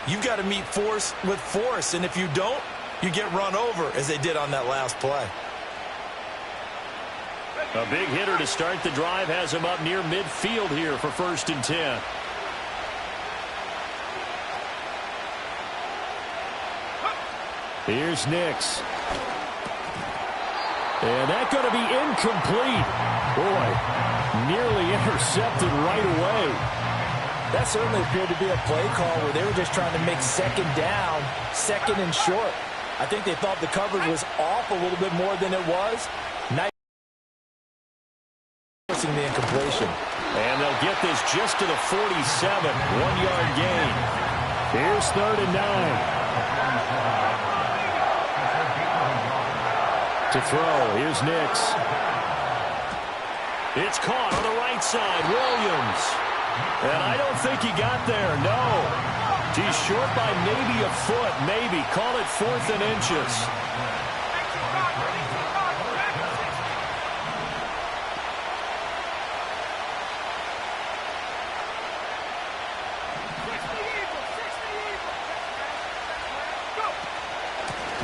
You've got to meet force with force, and if you don't, you get run over, as they did on that last play. A big hitter to start the drive has him up near midfield here for 1st and 10. Here's Nix. And that's going to be incomplete. Boy, nearly intercepted right away. That certainly appeared to be a play call where they were just trying to make second down, second and short. I think they thought the coverage was off a little bit more than it was. Nice forcing the incompletion. And they'll get this just to the 47. 1-yard gain. Here's 3rd and 9. To throw, here's Nix. It's caught on the right side, Williams. And I don't think he got there, no. He's short by maybe a foot, maybe. Call it 4th and inches.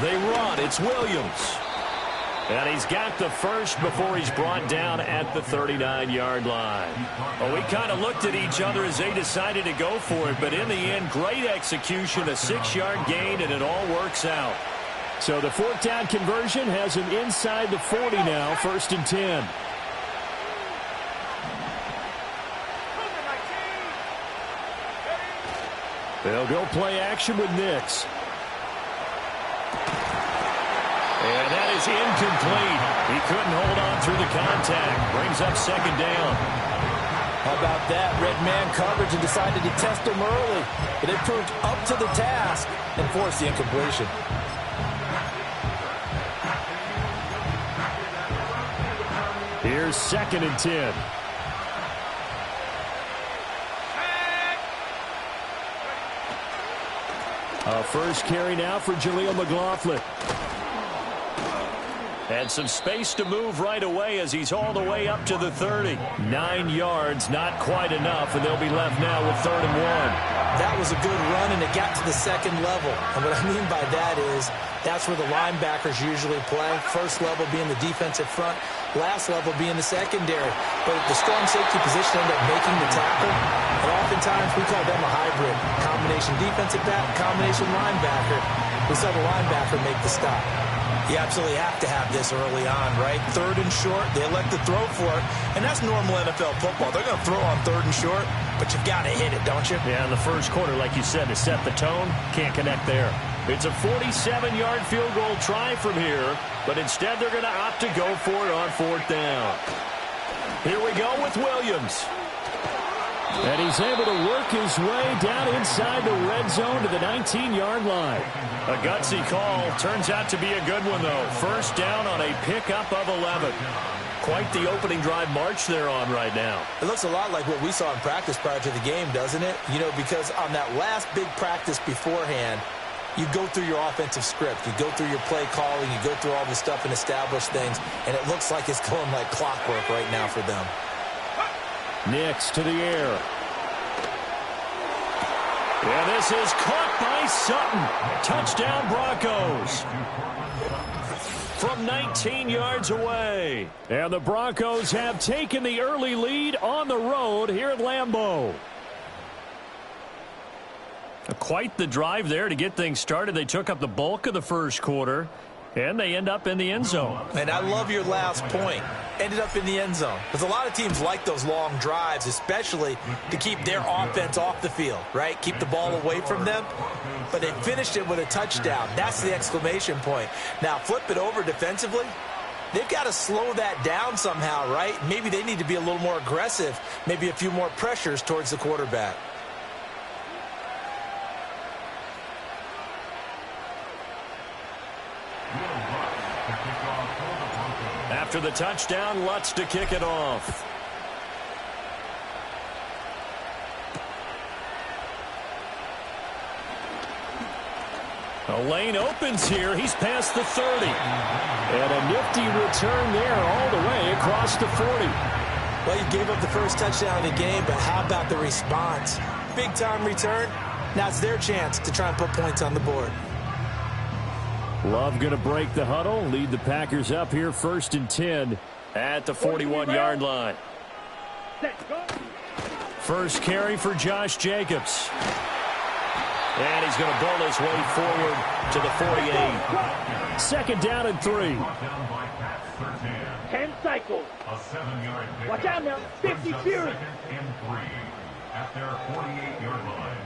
They run, it's Williams. And he's got the first before he's brought down at the 39-yard line. Well, we kind of looked at each other as they decided to go for it, but in the end, great execution, a 6-yard gain, and it all works out. So the 4th down conversion has him inside the 40 now, 1st and 10. They'll go play action with Nix. And that is incomplete. He couldn't hold on through the contact. Brings up 2nd down. How about that? Red man coverage and decided to test him early. But it proved up to the task and forced the incompletion. Here's 2nd and 10. A first carry now for Jaleel McLaughlin. And some space to move right away as he's all the way up to the 30. 9 yards, not quite enough, and they'll be left now with 3rd and 1. That was a good run, and it got to the 2nd level. And what I mean by that is that's where the linebackers usually play. First level being the defensive front, last level being the secondary. But the strong safety position ended up making the tackle. And oftentimes we call them a hybrid. Combination defensive back, combination linebacker. We saw the linebacker make the stop. You absolutely have to have this early on, right? 3rd and short, they elect to throw for it, and that's normal NFL football. They're going to throw on 3rd and short, but you've got to hit it, don't you? Yeah, in the first quarter, like you said, to set the tone, can't connect there. It's a 47-yard field goal try from here, but instead they're going to opt to go for it on 4th down. Here we go with Williams. And he's able to work his way down inside the red zone to the 19-yard line. A gutsy call. Turns out to be a good one, though. 1st down on a pickup of 11. Quite the opening drive march they're on right now. It looks a lot like what we saw in practice prior to the game, doesn't it? You know, because on that last big practice beforehand, you go through your offensive script. You go through your play calling. You go through all the stuff and establish things. And it looks like it's going like clockwork right now for them. Nix to the air. And this is caught by Sutton. Touchdown Broncos. From 19 yards away. And the Broncos have taken the early lead on the road here at Lambeau. Quite the drive there to get things started. They took up the bulk of the first quarter. And they end up in the end zone. And I love your last point. Ended up in the end zone. Because a lot of teams like those long drives, especially to keep their offense off the field, right? Keep the ball away from them. But they finished it with a touchdown. That's the exclamation point. Now, flip it over defensively. They've got to slow that down somehow, right? Maybe they need to be a little more aggressive. Maybe a few more pressures towards the quarterback. After the touchdown, Lutz to kick it off. A lane opens here. He's past the 30. And a nifty return there all the way across the 40. Well, you gave up the first touchdown of the game, but how about the response? Big-time return. Now it's their chance to try and put points on the board. Love going to break the huddle, lead the Packers up here 1st and 10 at the 41-yard line. First carry for Josh Jacobs. And he's going to bull his way forward to the 48. Second down and 3. 10 cycles. Watch out now. 50 series. At their 48-yard line.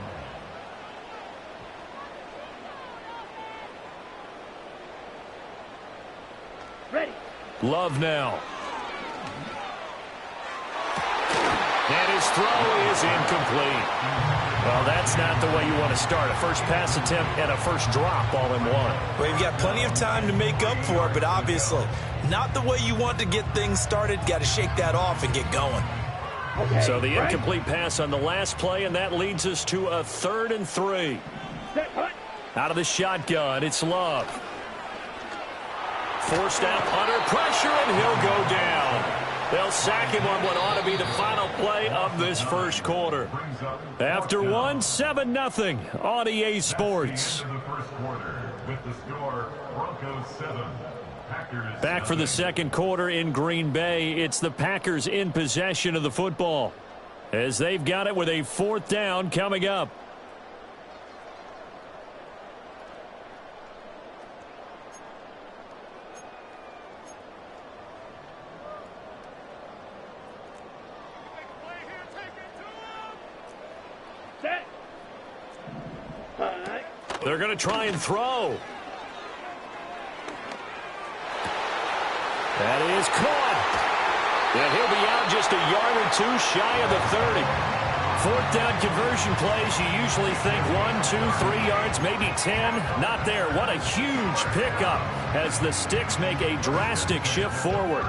Ready. Love now. And his throw is incomplete. Well, that's not the way you want to start. A first pass attempt and a first drop all in one. Well, you've got plenty of time to make up for it, but obviously not the way you want to get things started. Got to shake that off and get going. Okay, so the incomplete pass on the last play, and that leads us to a 3rd and 3. Out of the shotgun, it's Love. Forced out under pressure, and he'll go down. They'll sack him on what ought to be the final play of this first quarter. After one, 7-0 on EA Sports. Back for the second quarter in Green Bay. It's the Packers in possession of the football as they've got it with a 4th down coming up. They're going to try and throw. That is caught. And he'll be out just a yard or 2 shy of the 30. 4th down conversion plays, you usually think 1, 2, 3 yards, maybe 10. Not there. What a huge pickup as the Sticks make a drastic shift forward.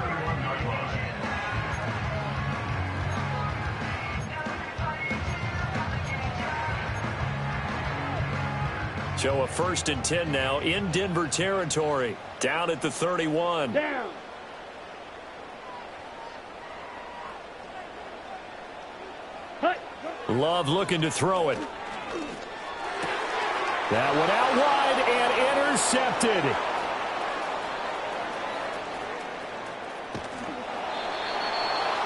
So a 1st and 10 now in Denver territory. Down at the 31. Down. Love looking to throw it. That one out wide and intercepted.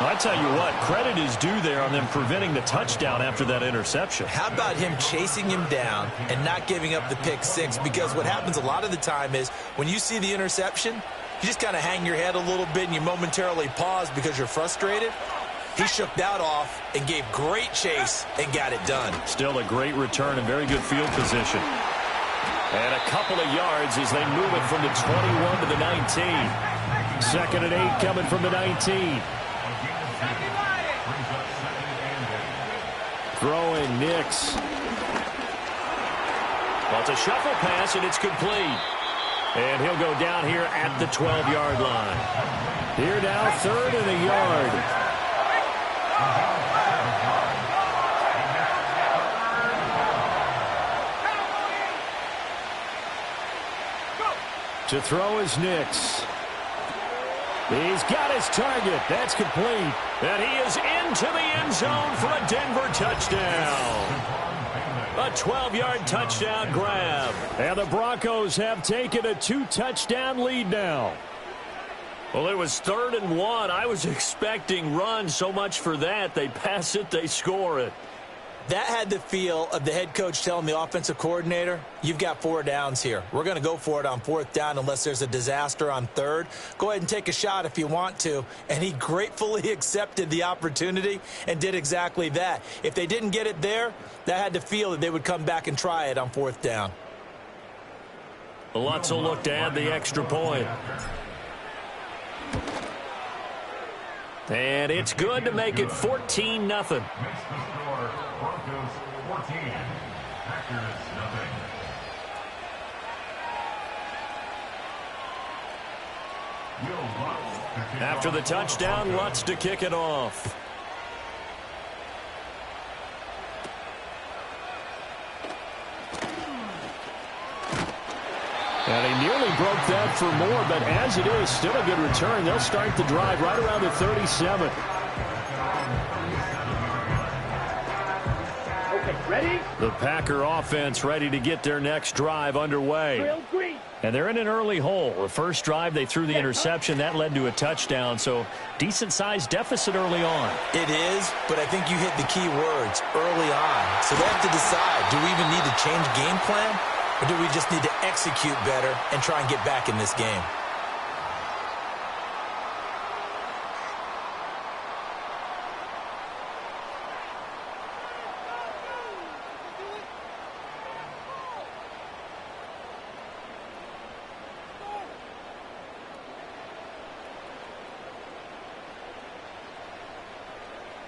I tell you what, credit is due there on them preventing the touchdown after that interception. How about him chasing him down and not giving up the pick 6? Because what happens a lot of the time is when you see the interception, you just kind of hang your head a little bit and you momentarily pause because you're frustrated. He shook that off and gave great chase and got it done. Still a great return and very good field position. And a couple of yards as they move it from the 21 to the 19. 2nd and 8 coming from the 19. Throwing Nix. Well, it's a shuffle pass, and it's complete. And he'll go down here at the 12-yard line. Here now, 3rd and a yard. To throw is Nix. He's got his target. That's complete. And he is into the end zone for a Denver touchdown. A 12-yard touchdown grab. And the Broncos have taken a 2-touchdown lead now. Well, it was 3rd and 1. I was expecting runs. So much for that. They pass it, they score it. That had the feel of the head coach telling the offensive coordinator, you've got 4 downs here. We're going to go for it on 4th down unless there's a disaster on 3rd. Go ahead and take a shot if you want to. And he gratefully accepted the opportunity and did exactly that. If they didn't get it there, that had the feel that they would come back and try it on 4th down. Lutz will look to add the extra point. And it's good to make it 14-0. Broncos 14, Packers nothing. After the touchdown, Lutz to kick it off. And he nearly broke that for more, but as it is, still a good return. They'll start the drive right around the 37. Ready? The Packer offense ready to get their next drive underway. Drill green. And they're in an early hole. The first drive, they threw the interception. That led to a touchdown, so decent-sized deficit early on. It is, but I think you hit the key words, early on. So they have to decide, do we even need to change game plan, or do we just need to execute better and try and get back in this game?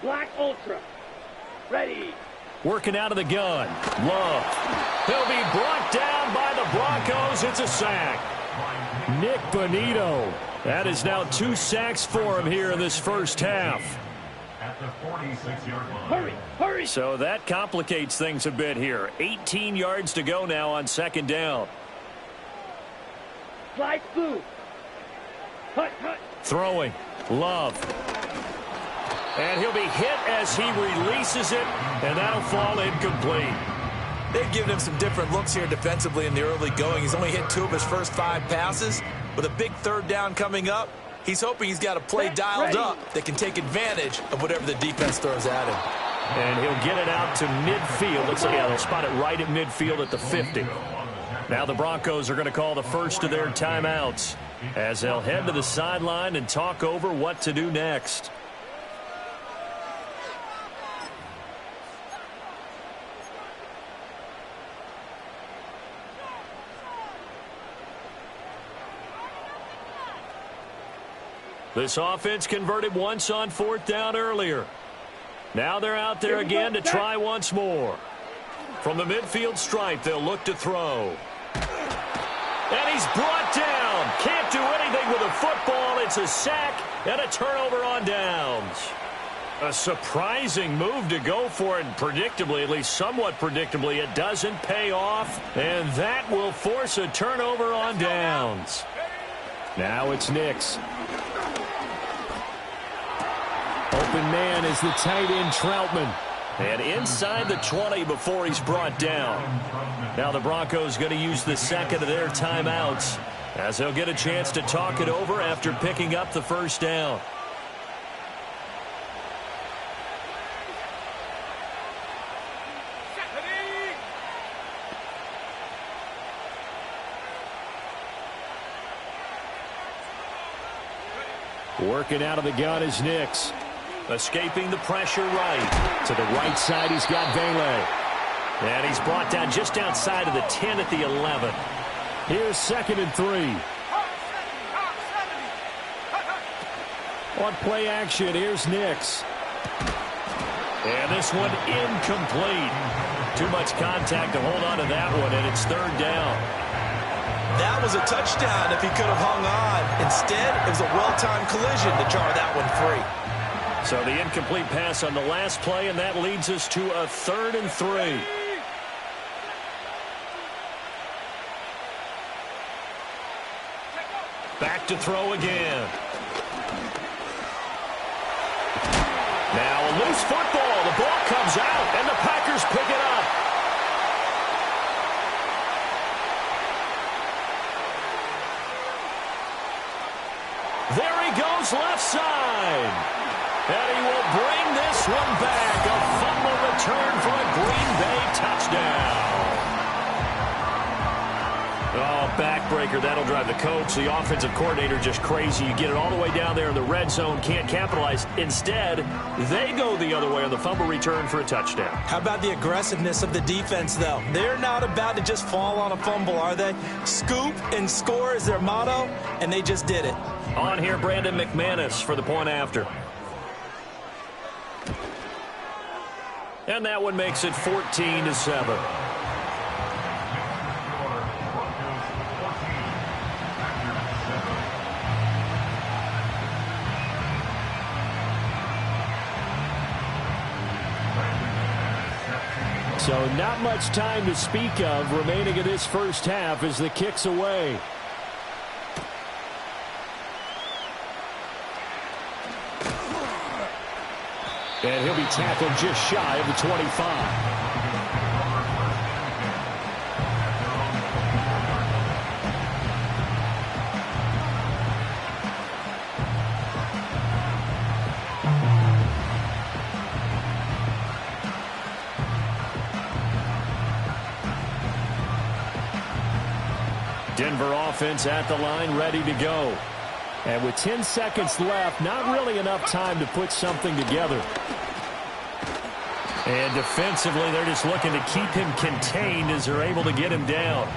Black Ultra. Ready. Working out of the gun. Love. He'll be brought down by the Broncos. It's a sack. Nick Bonito. That is now 2 sacks for him here in this first half. At the 46-yard line. Hurry. Hurry. So that complicates things a bit here. 18 yards to go now on second down. Flight blue. Hut, hut. Throwing. Love. And he'll be hit as he releases it, and that'll fall incomplete. They've given him some different looks here defensively in the early going. He's only hit 2 of his first 5 passes. With a big third down coming up, he's hoping he's got a play dialed up that can take advantage of whatever the defense throws at him. And he'll get it out to midfield. Looks like they'll spot it right at midfield at the 50. Now the Broncos are going to call the first of their timeouts as they'll head to the sideline and talk over what to do next. This offense converted once on 4th down earlier. Now they're out there again to try once more. From the midfield stripe, they'll look to throw. And he's brought down. Can't do anything with a football. It's a sack and a turnover on downs. A surprising move to go for it, and predictably, at least somewhat predictably, it doesn't pay off. And that will force a turnover on downs. Now it's Nix. Open man is the tight end, Troutman. And inside the 20 before he's brought down. Now the Broncos going to use the second of their timeouts as they'll get a chance to talk it over after picking up the first down. Working out of the gun is Nix. Escaping the pressure right. To the right side, he's got Vele. And he's brought down just outside of the 10 at the 11. Here's 2nd and 3. On play action, here's Nix. And this one incomplete. Too much contact to hold on to that one, and it's 3rd down. That was a touchdown if he could have hung on. Instead, it was a well-timed collision to jar that one free. So the incomplete pass on the last play, and that leads us to a 3rd and 3. Back to throw again. Now a loose football. The ball comes out, and the Packers pick it up. There he goes left side. And he will bring this one back. A fumble return for a Green Bay touchdown. Oh, backbreaker. That'll drive the coach, the offensive coordinator, just crazy. You get it all the way down there in the red zone, can't capitalize. Instead, they go the other way on the fumble return for a touchdown. How about the aggressiveness of the defense, though? They're not about to just fall on a fumble, are they? Scoop and score is their motto, and they just did it. On here, Brandon McManus for the point after. And that one makes it 14-7. So not much time to speak of remaining in this first half as the kick's away. And he'll be tackled just shy of the 25. Denver offense at the line, ready to go. And with 10 seconds left, not really enough time to put something together. And defensively, they're just looking to keep him contained as they're able to get him down.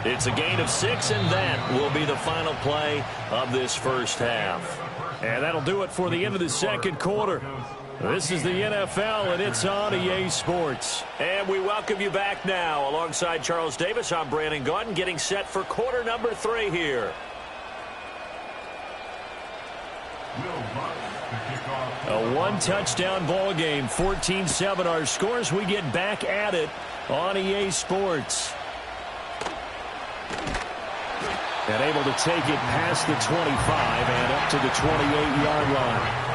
It's a gain of 6, and that will be the final play of this first half. And that'll do it for the end of the second quarter. This is the NFL, and it's on EA Sports. And we welcome you back now. Alongside Charles Davis, I'm Brandon Gaudin, getting set for quarter number 3 here. A one-touchdown ball game, 14-7 our scores. We get back at it on EA Sports. And able to take it past the 25 and up to the 28-yard line.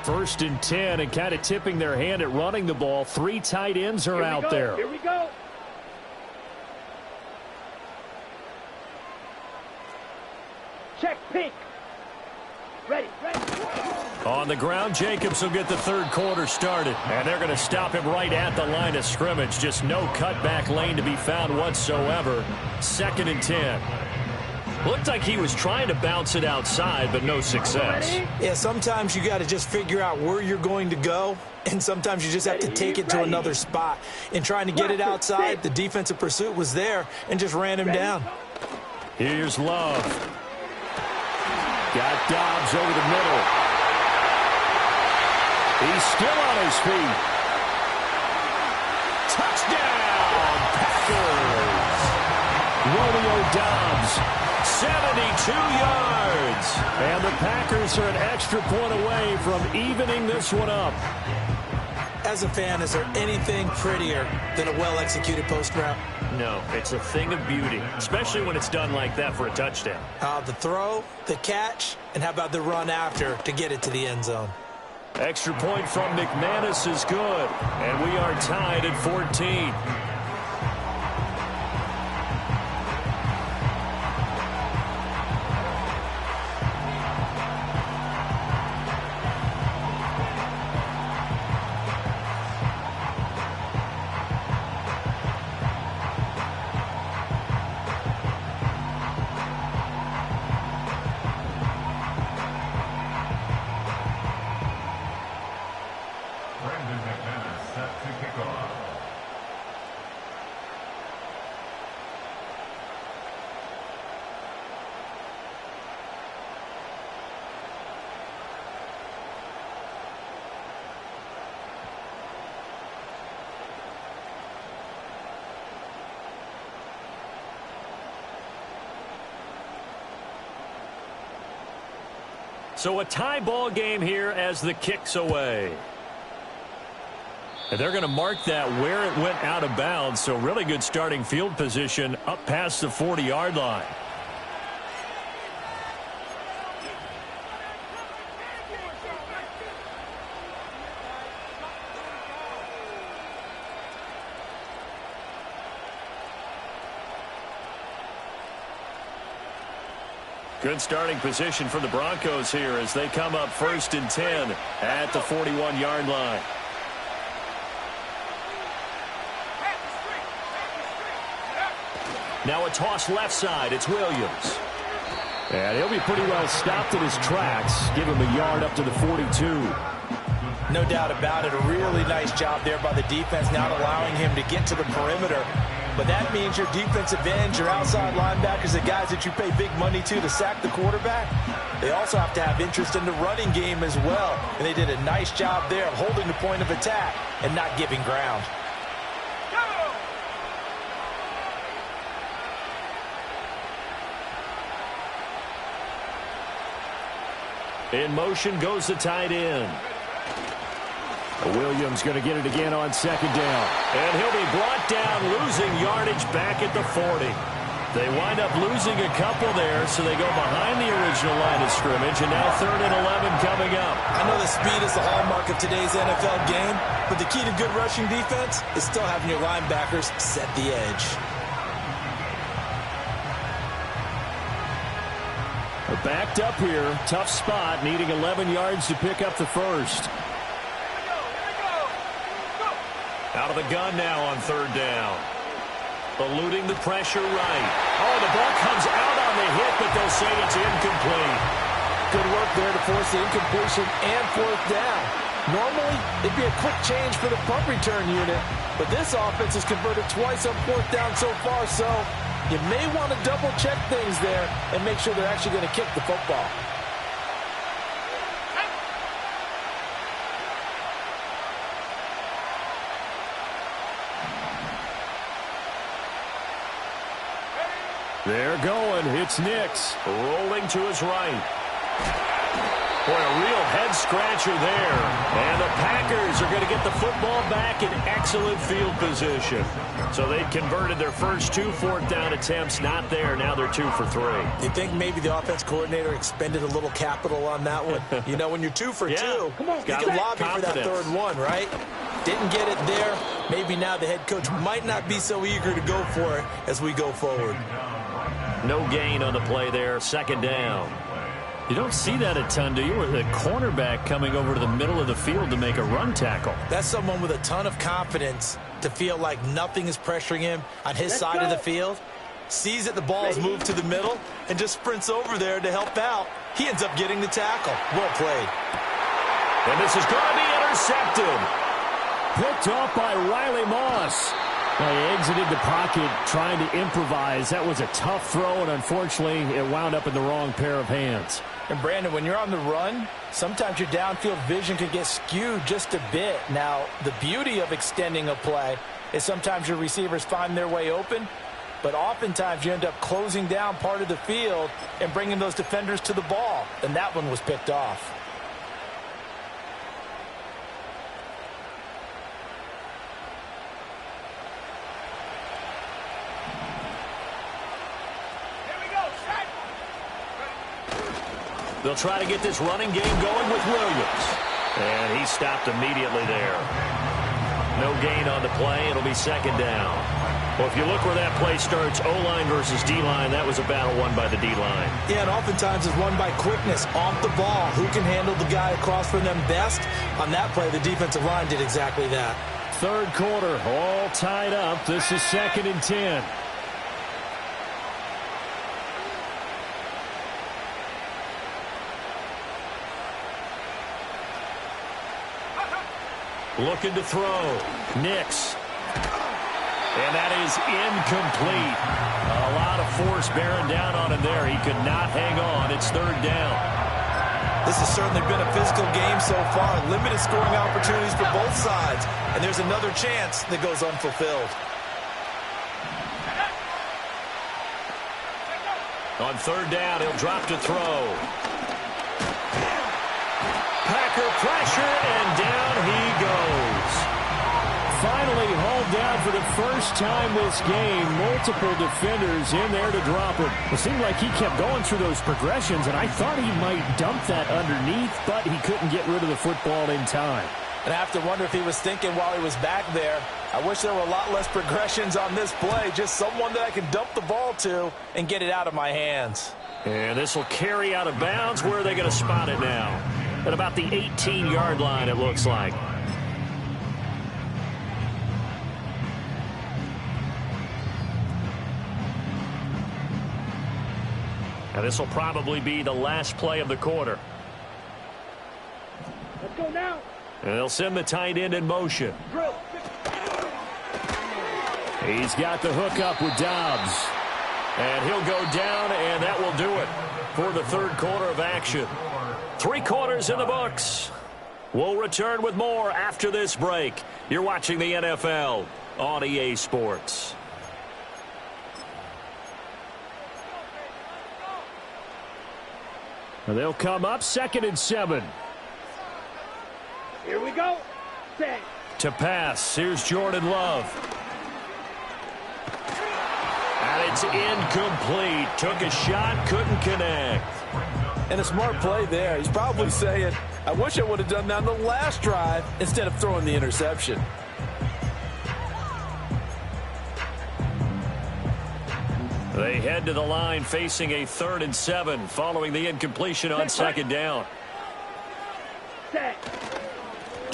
First and 10, and kind of tipping their hand at running the ball. 3 tight ends are out there. Here we go. Check pink. Ready. On the ground, Jacobs will get the third quarter started. And they're going to stop him right at the line of scrimmage. Just no cutback lane to be found whatsoever. 2nd and 10. Looked like he was trying to bounce it outside, but no success. Yeah, sometimes you got to just figure out where you're going to go, and sometimes you just have to take it to another spot. In trying to get it outside, the defensive pursuit was there and just ran him down. Here's Love. Got Dobbs over the middle. He's still on his feet. Touchdown, Packers! Romeo Dobbs, 72 yards. And the Packers are an extra point away from evening this one up. As a fan, is there anything prettier than a well-executed post route? No, it's a thing of beauty, especially when it's done like that for a touchdown. The throw, the catch, and how about the run after to get it to the end zone? Extra point from McManus is good, and we are tied at 14. So a tie ball game here as the kick's away. And they're going to mark that where it went out of bounds. So really good starting field position up past the 40-yard line. Good starting position for the Broncos here as they come up 1st and 10 at the 41-yard line. Now a toss left side. It's Williams. And he'll be pretty well stopped in his tracks. Give him a yard up to the 42. No doubt about it. A really nice job there by the defense, not allowing him to get to the perimeter. But that means your defensive ends, your outside linebackers, the guys that you pay big money to sack the quarterback, they also have to have interest in the running game as well. And they did a nice job there of holding the point of attack and not giving ground. In motion goes the tight end. Williams going to get it again on 2nd down. And he'll be brought down, losing yardage back at the 40. They wind up losing a couple there, so they go behind the original line of scrimmage, and now 3rd and 11 coming up. I know the speed is the hallmark of today's NFL game, but the key to good rushing defense is still having your linebackers set the edge. Backed up here, tough spot, needing 11 yards to pick up the first. Out of the gun now on third down. Eluding the pressure right. Oh, the ball comes out on the hit, but they'll say it's incomplete. Good work there to force the incompletion and fourth down. Normally, it'd be a quick change for the punt return unit, but this offense has converted twice on fourth down so far, so you may want to double-check things there and make sure they're actually going to kick the football. They're going. It's Nix. Rolling to his right. Boy, a real head-scratcher there. And the Packers are going to get the football back in excellent field position. So they've converted their first 2 fourth-down attempts. Not there. Now they're 2 for 3. Do you think maybe the offense coordinator expended a little capital on that one? You know, when you're 2 for 2, you can lobby for that third one, right? Didn't get it there. Maybe now the head coach might not be so eager to go for it as we go forward. No gain on the play there. Second down. You don't see that a ton, do you? With a cornerback coming over to the middle of the field to make a run tackle. That's someone with a ton of confidence to feel like nothing is pressuring him on his side of the field. Sees that the ball is moved to the middle and just sprints over there to help out. He ends up getting the tackle. Well played. And this is going to be intercepted. Picked off by Riley Moss. Well, he exited the pocket trying to improvise. That was a tough throw, and unfortunately, it wound up in the wrong pair of hands. And, Brandon, when you're on the run, sometimes your downfield vision can get skewed just a bit. Now, the beauty of extending a play is sometimes your receivers find their way open, but oftentimes you end up closing down part of the field and bringing those defenders to the ball, and that one was picked off. They'll try to get this running game going with Williams. And he stopped immediately there. No gain on the play. It'll be second down. Well, if you look where that play starts, O-line versus D-line, that was a battle won by the D-line. Yeah, and oftentimes it's won by quickness off the ball. Who can handle the guy across from them best? On that play, the defensive line did exactly that. Third quarter, all tied up. This is 2nd and 10. Looking to throw. Nix. And that is incomplete. A lot of force bearing down on him there. He could not hang on. It's third down. This has certainly been a physical game so far. Limited scoring opportunities for both sides. And there's another chance that goes unfulfilled. On third down, he'll drop to throw. Packer pressure, and down he goes. Finally hauled down for the first time this game. Multiple defenders in there to drop him. It seemed like he kept going through those progressions, and I thought he might dump that underneath, but he couldn't get rid of the football in time. And I have to wonder if he was thinking while he was back there, I wish there were a lot less progressions on this play. Just someone that I can dump the ball to and get it out of my hands. And this will carry out of bounds. Where are they going to spot it now? At about the 18-yard line, it looks like. And this will probably be the last play of the quarter. Let's go now. And they'll send the tight end in motion. Drill. He's got the hook up with Dobbs. And he'll go down, and that will do it for the third quarter of action. 3 quarters in the books. We'll return with more after this break. You're watching the NFL on EA Sports. They'll come up 2nd and 7. Here we go. Set. To pass, here's Jordan Love. And it's incomplete. Took a shot, couldn't connect. And a smart play there. He's probably saying, I wish I would have done that on the last drive instead of throwing the interception. They head to the line facing a 3rd and 7 following the incompletion on 2nd down. Set.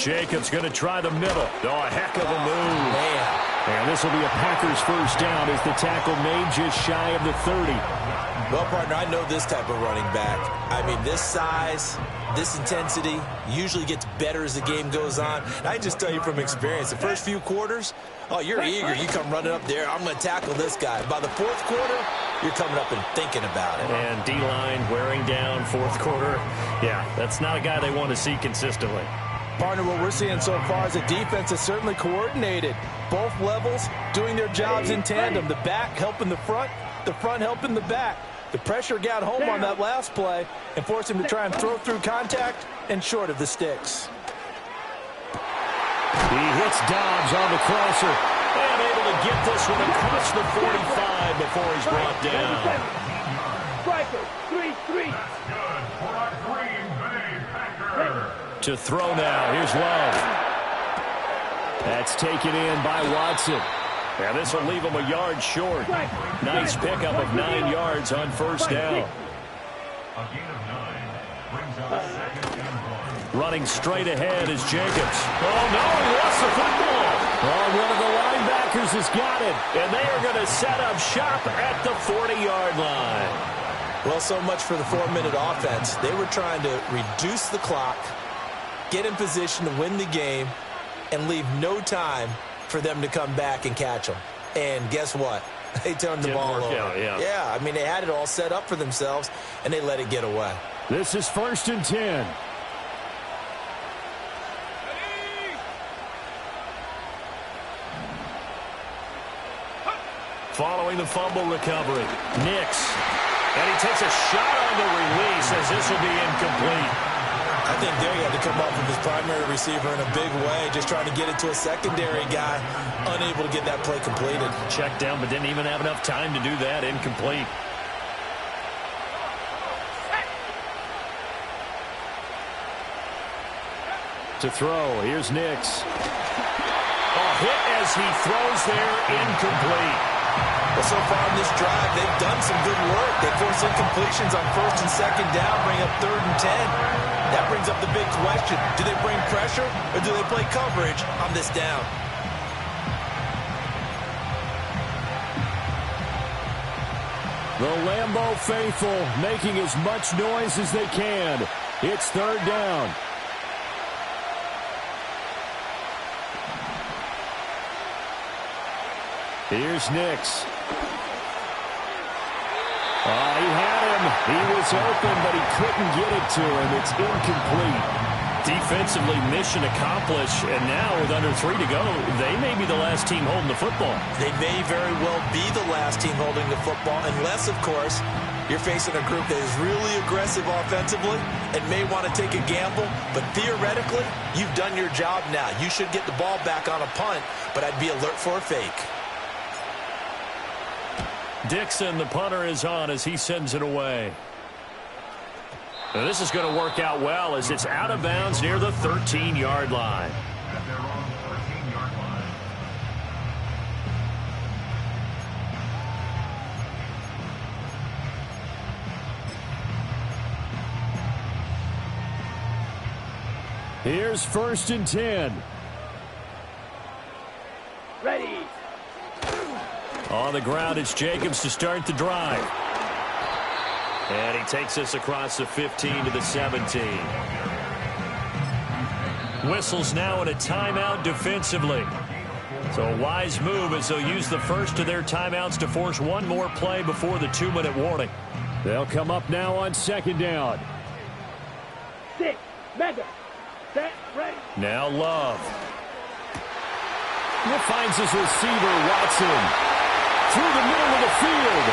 Jacobs going to try the middle. Oh, a heck of a move. Man. And this will be a Packers first down as the tackle made just shy of the 30. Well, partner, I know this type of running back. I mean, this size, this intensity usually gets better as the game goes on. And I just tell you from experience, the first few quarters, oh, you're eager. You come running up there. I'm going to tackle this guy. By the fourth quarter, you're coming up and thinking about it. And D-line wearing down fourth quarter. Yeah, that's not a guy they want to see consistently. Partner, what we're seeing so far is the defense is certainly coordinated. Both levels doing their jobs in tandem. The back helping the front helping the back. The pressure got home on that last play and forced him to try and throw through contact and short of the sticks. He hits Dobbs on the crosser. And able to get this one across the 45 before he's brought down. Striker, 3-3. Good for a Green Bay Packer. To throw now. Here's Love. That's taken in by Watson. Yeah, this will leave him a yard short. Nice pickup of 9 yards on first down. A gain of 9 brings up second and 1. Running straight ahead is Jacobs. Oh, no, he lost the football. Oh, one of the linebackers has got it. And they are going to set up shop at the 40-yard line. Well, so much for the 4-minute offense. They were trying to reduce the clock, get in position to win the game, and leave no time for them to come back and catch them. And guess what? They turned the ball over. Yeah, I mean, they had it all set up for themselves, and they let it get away. This is 1st and 10. Following the fumble recovery, Nix. And he takes a shot on the release as this will be incomplete. I think there he had to come off of his primary receiver in a big way, just trying to get it to a secondary guy, unable to get that play completed. Checked down, but didn't even have enough time to do that. Incomplete. To throw, here's Nix. Oh, hit as he throws there, incomplete. Well, so far in this drive, they've done some good work. They force incompletions on 1st and 2nd down, bring up 3rd and 10. That brings up the big question. Do they bring pressure or do they play coverage on this down? The Lambeau faithful making as much noise as they can. It's 3rd down. Here's Nix. He had him. He was open, but he couldn't get it to him. It's incomplete. Defensively, mission accomplished. And now with under 3 to go, they may be the last team holding the football. They may very well be the last team holding the football, unless, of course, you're facing a group that is really aggressive offensively and may want to take a gamble. But theoretically, you've done your job now. You should get the ball back on a punt, but I'd be alert for a fake. Dixon, the punter, is on as he sends it away. Now this is going to work out well as it's out of bounds near the 13-yard line. At their own 13-yard line. Here's 1st and 10. Ready. On the ground, it's Jacobs to start the drive. And he takes us across the 15 to the 17. Whistles now in a timeout defensively. So a wise move as they'll use the first of their timeouts to force one more play before the 2-minute warning. They'll come up now on 2nd down. 6. Mega. Set. Ready. Now Love. He finds his receiver, Watson. Through the middle of the field.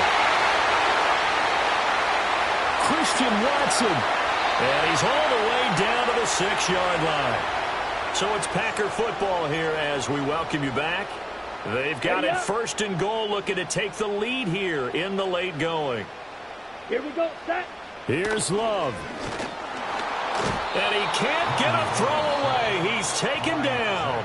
Christian Watson. And he's all the way down to the 6-yard line. So it's Packer football here as we welcome you back. They've got it 1st and goal, looking to take the lead here in the late going. Here we go. Set. Here's Love. And he can't get a throw away. He's taken down.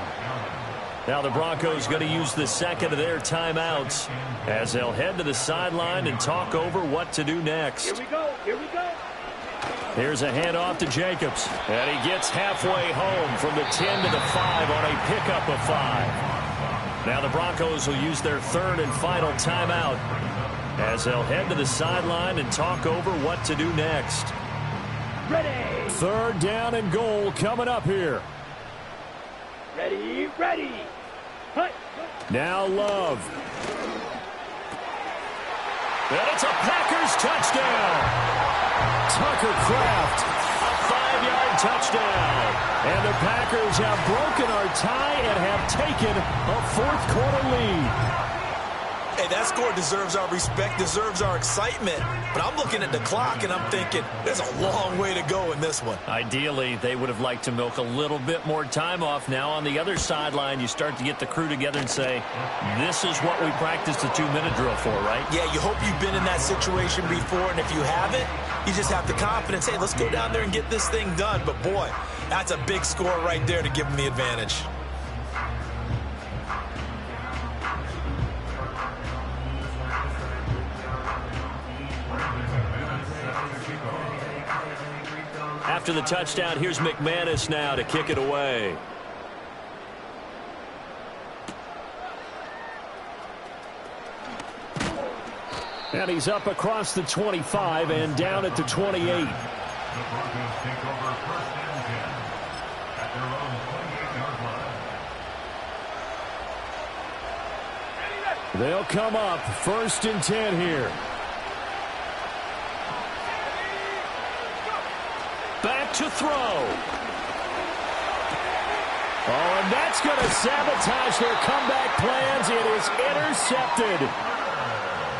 Now the Broncos going to use the second of their timeouts as they'll head to the sideline and talk over what to do next. Here we go. Here we go. Here's a handoff to Jacobs. And he gets halfway home from the 10 to the 5 on a pickup of 5. Now the Broncos will use their third and final timeout as they'll head to the sideline and talk over what to do next. Ready. Third down and goal coming up here. Ready, ready. Hut. Now Love. And it's a Packers touchdown. Tucker Kraft. A 5-yard touchdown. And the Packers have broken our tie and have taken a fourth-quarter lead. Hey, that score deserves our respect, deserves our excitement. But I'm looking at the clock, and I'm thinking, there's a long way to go in this one. Ideally, they would have liked to milk a little bit more time off. Now on the other sideline, you start to get the crew together and say, this is what we practiced the 2-minute drill for, right? Yeah, you hope you've been in that situation before, and if you haven't, you just have the confidence, hey, let's go down there and get this thing done. But, boy, that's a big score right there to give them the advantage. After the touchdown, here's McManus now to kick it away. And he's up across the 25 and down at the 28. The Broncos take over first and 10 at their own 28-yard line. They'll come up first and 10 here. Back to throw. Oh, and that's going to sabotage their comeback plans. It is intercepted.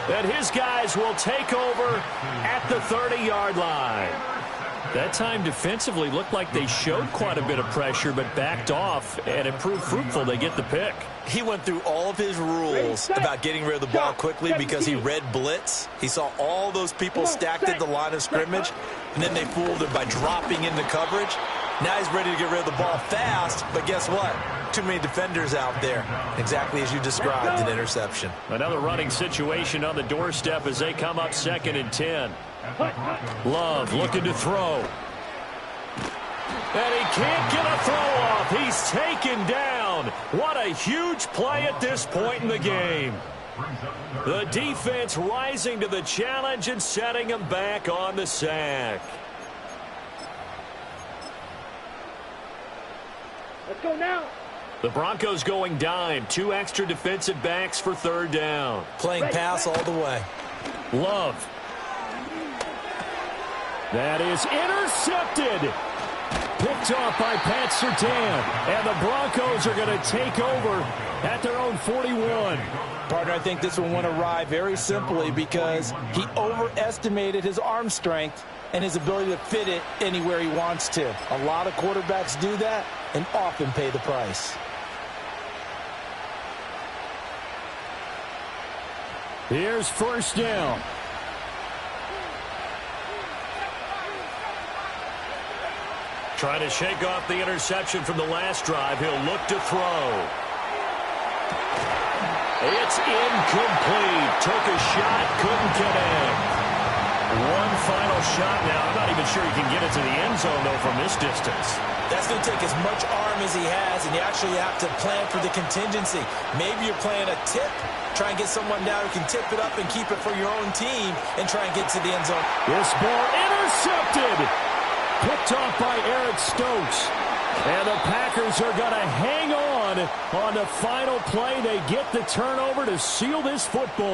And his guys will take over at the 30-yard line. That time defensively looked like they showed quite a bit of pressure but backed off, and it proved fruitful. They get the pick. He went through all of his rules about getting rid of the ball quickly because he read blitz. He saw all those people stacked at the line of scrimmage, and then they fooled him by dropping into coverage. Now he's ready to get rid of the ball fast, but guess what? Too many defenders out there. Exactly as you described, an interception. Another running situation on the doorstep as they come up second and 10. Love looking to throw. And he can't get a throw off. He's taken down. What a huge play at this point in the game. The defense rising to the challenge and setting him back on the sack. Let's go now. The Broncos going dime. 2 extra defensive backs for third down. Playing pass all the way. Love. That is intercepted. Picked off by Pat Surtain. And the Broncos are going to take over at their own 41. Partner, I think this one went awry very simply because he overestimated his arm strength and his ability to fit it anywhere he wants to. A lot of quarterbacks do that and often pay the price. Here's first down. Trying to shake off the interception from the last drive. He'll look to throw. It's incomplete. Took a shot, couldn't connect. One final shot now. I'm not even sure he can get it to the end zone, though, from this distance. That's going to take as much arm as he has, and you actually have to plan for the contingency. Maybe you're playing a tip. Try and get someone down who can tip it up and keep it for your own team and try and get to the end zone. This ball intercepted. Picked off by Eric Stokes. And the Packers are going to hang on the final play. They get the turnover to seal this football